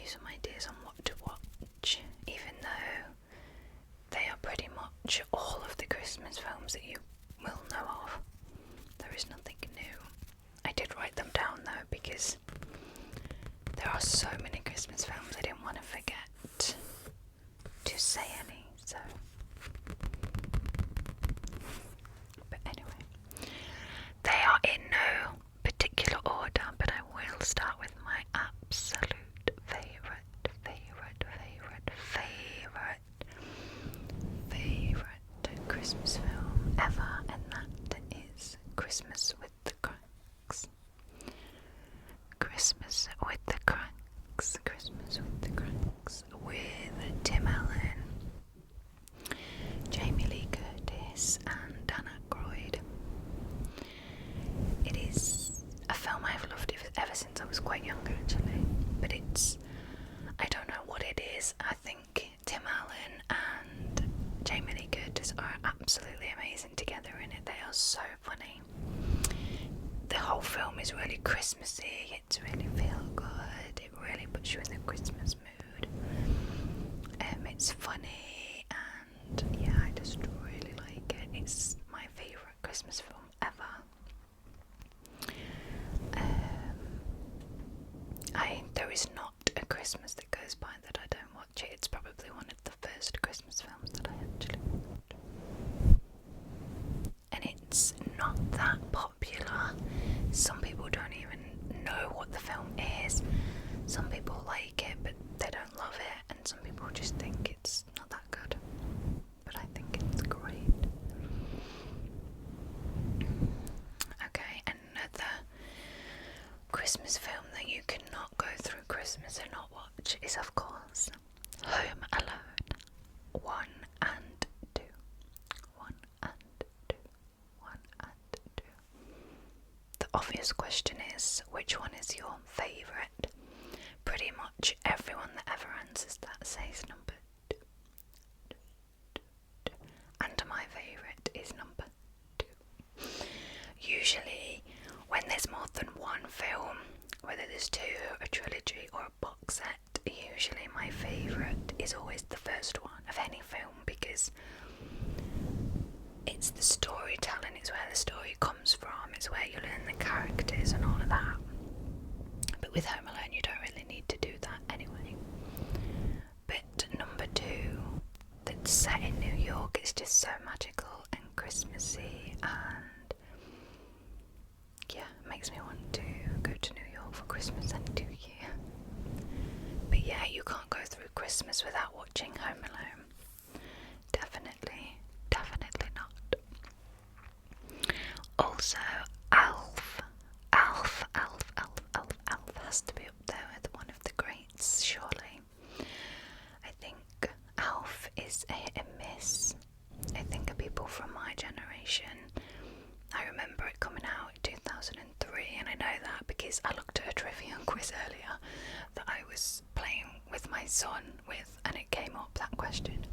you some ideas on what to watch, even though they are pretty much all of the Christmas films that you will know of. There is nothing new. I did write them down though because there are so many Christmas films I didn't want to forget to say any, so. But anyway, they are in no particular order, but I will start with my absolute favorite Christmas film ever, and that is Christmas with the Cranks. Christmas with the Cranks. Christmas with the Cranks with Tim Allen, Jamie Lee Curtis and Dan Aykroyd. It is a film I've loved ever since I was quite young actually, but I don't know what it is. I think Tim Allen and Jamie Lee Curtis are absolutely amazing together in it. They are so funny. The whole film is really Christmassy, it's really feel good, it really puts you in the Christmas mood. It's funny and yeah, I just really like it. It's my favourite Christmas film ever. There is not a Christmas that goes by that I don't watch it. It's probably one of the first Christmas films that I actually watched. And it's not that popular. Some people don't even know what the film is. Some people like it, but they don't love it. And some people just think it's not that good. But I think it's great. Okay, another Christmas film that you cannot go through Christmas and not watch is, of course, Home Alone 1 and 2. 1 and 2. 1 and 2. The obvious question is, which one is your favourite? Pretty much everyone that ever answers that says number 2. And my favourite is number 2. Usually, when there's more than one film, whether there's two, a trilogy or a box set, usually my favourite is always the first one of any film because it's the storytelling, it's where the story comes from, it's where you learn the characters and all of that. But with Home Alone you don't really need to do that anyway. But number 2, that's set in New York, is just so magical and Christmassy and yeah, it makes me want to go to New York for Christmas and New Year. But yeah, you can't go through Christmas without watching Home Alone. Definitely not. Also, Alf has to be up there with one of the greats, surely. I think Alf is a hit and miss. I think of people from my generation, I remember it coming out in 2003, and I know that because I looked at a trivia quiz earlier that I was playing with my son with, and it came up, that question.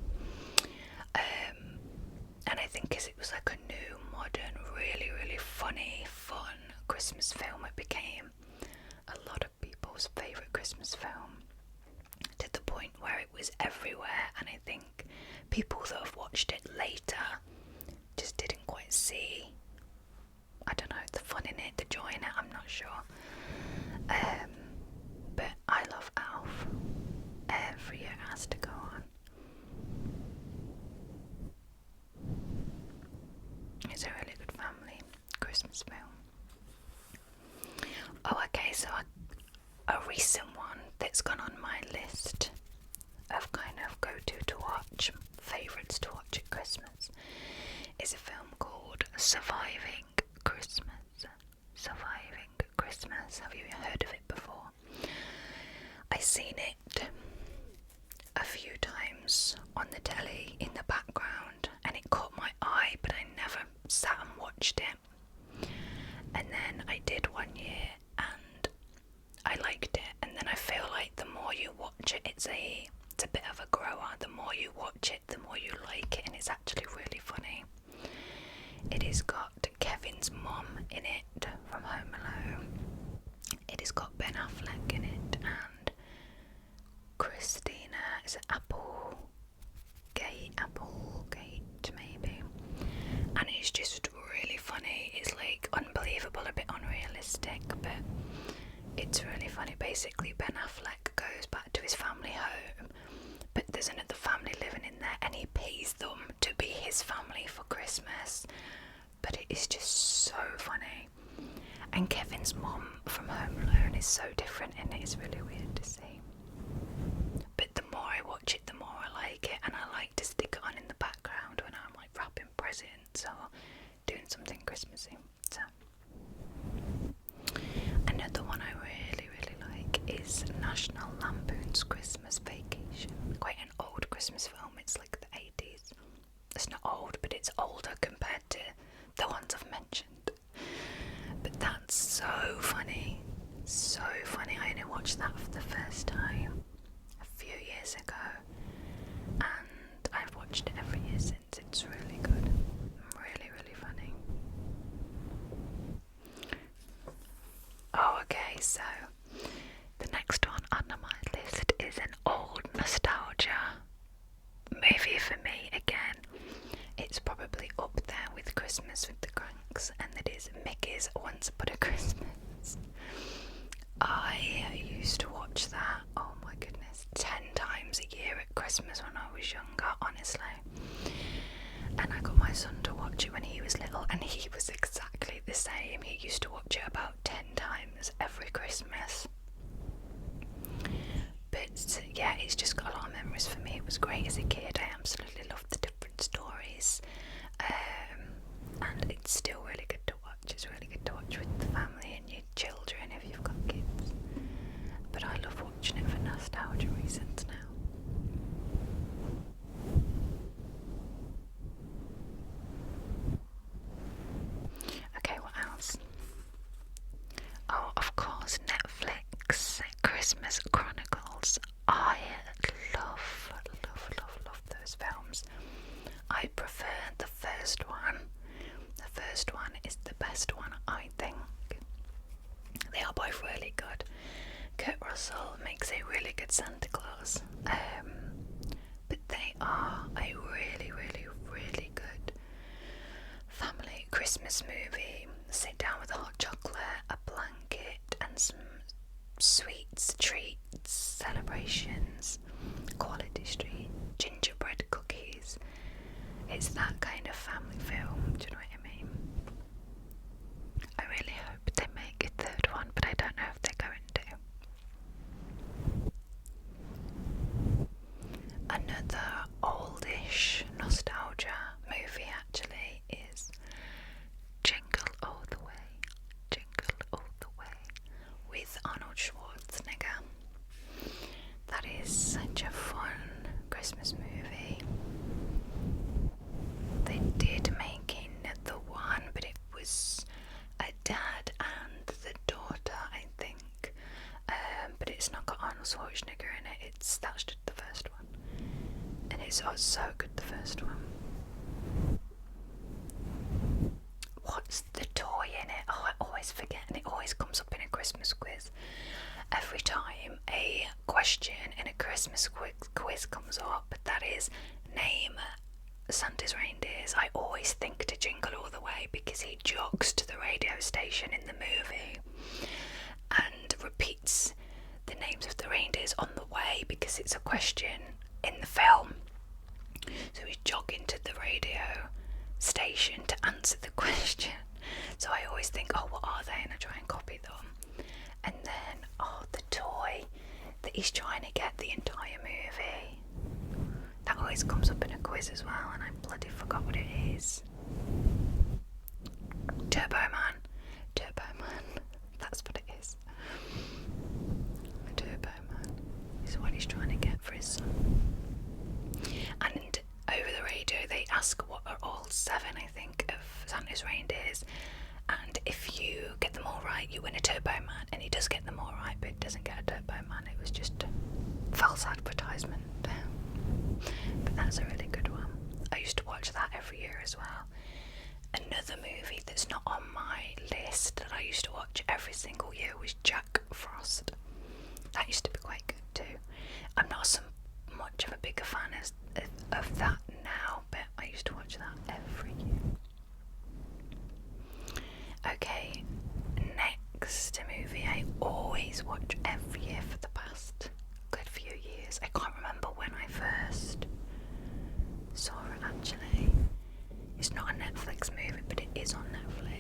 And I think because it was like a new, modern, really funny, fun Christmas film, it became a lot of people's favourite Christmas film, to the point where it was everywhere, and I think people that have watched it later just didn't quite see, I don't know, the fun in it, the joy in it, I'm not sure. But I love Alf. Every year it has to go on. It's a really good family Christmas film. Oh, okay, so a recent one that's gone on my list of kind of go-to to watch, favourites to watch at Christmas, is a film called Surviving Christmas. Surviving Christmas. Have you heard of it before? I've seen it a few times on the telly in the background and it caught my eye, but I never sat and watched it. And then I did one year and I liked it, and then I feel like the more you watch it, it's a bit of a grower. The more you watch it, the more you like it, and it's actually really funny. It has got Kevin's mum in it from Home Alone. It has got Ben Affleck in it and just so funny. And Kevin's mum from Home Alone is so different, and it is really weird to see. But the more I watch it, the more I like it, and I like to stick it on in the background when I'm like wrapping presents or doing something Christmassy. So another one I really, really like is National Lampoon's Christmas Vacation. Quite an old Christmas film. It's like the 80s. It's not old, but it's older compared to the ones I've mentioned. But that's so funny. So funny. I only watched that for the first time a few years ago, and I've watched it every year since. It's really good. Really, really funny. Oh, okay, so the next one on my list is an old nostalgia movie for me again. It's probably up there with Christmas with the Cranks, and it is Mickey's Once Upon a Christmas. I used to watch that, oh my goodness, 10 times a year at Christmas when I was younger, honestly. And I got my son to watch it when he was little, and he was exactly the same. He used to watch it about 10 times every Christmas. But yeah, it's just got a lot of memories for me. It was great as a kid. I absolutely loved the different stories. And it's still really good to watch. It's really good to watch with the family and your children if you've got kids. But I love watching it for nostalgia reasons now. Okay, what else? Oh, of course, Netflix Christmas Chronicles. I love those films. I prefer the first one. The first one is the best one, I think. They are both really good. Kurt Russell makes a really good Santa Claus. But they are a really, really, really good family Christmas movie. Sit down with a hot chocolate, a blanket, and some sweets, treats, celebrations, Quality Street, gingerbread cookies. It's that kind of family film, do you know what I mean? I really hope they make a third one, but I don't know if they're going to. Another oldish nostalgia movie actually is Jingle All the Way, Jingle All the Way with Arnold Schwarzenegger. That is such a fun Christmas movie. They did make another one, but it was a dad and the daughter, I think. But it's not got Arnold Schwarzenegger in it. That's just the first one, and it's so good, the first one. What's the toy in it? Oh, I always forget, and it always comes up in a Christmas quiz. Every time a question in a Christmas quiz comes up, that is, name Santa's reindeers, I always think to Jingle All the Way, because he jogs to the radio station in the movie and repeats the names of the reindeers on the way because it's a question in the film. So he's jogging to the radio station to answer the question. So I always think, oh, what are they? And I try and copy them. And then, oh, the toy that he's trying to get the entire movie. That always comes up in a quiz as well, and I bloody forgot what it is. Turbo Man. That's what it is. Turbo Man is what he's trying to get for his son. And over the radio they ask what are all 7, I think, of Santa's reindeers, and if you get them all right you win a Turbo Man, and he does get them all right, but he doesn't get a Turbo Man. It was just a false advertisement. But that's a really good one. I used to watch that every year as well. Another movie that's not on my list that I used to watch every single year was Jack Frost. That used to be quite good too. I'm not so much of a bigger fan of that now, but I used to watch that every year. Okay, next movie I always watch every year for the past good few years. I can't remember when I first saw it actually. It's not a Netflix movie, but it is on Netflix.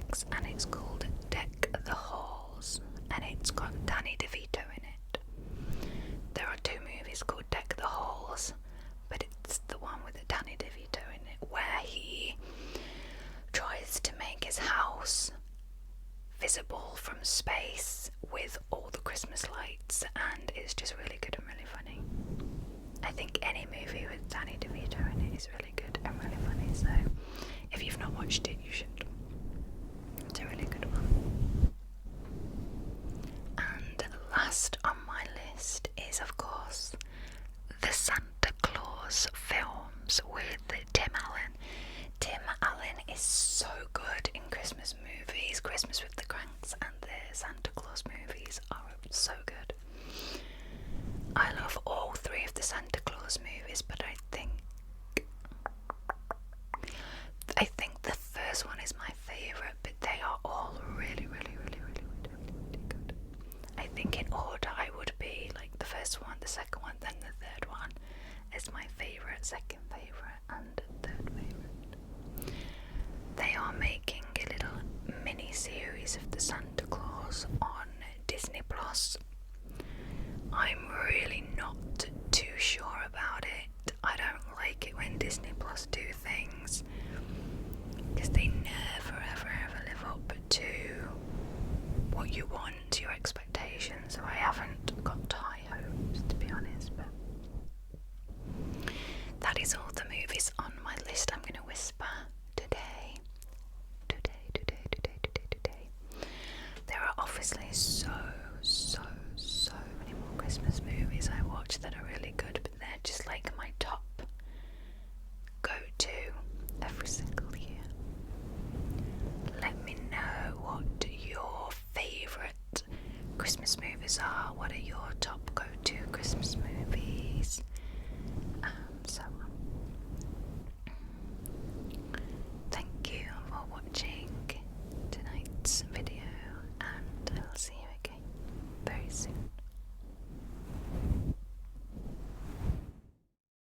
the second one, then the third one is my favourite, second favourite, and third favourite. They are making a little mini series of the Santa Claus on Disney Plus. I'm really not too sure about it. I don't like it when Disney Plus do things because they never ever live up to what you want.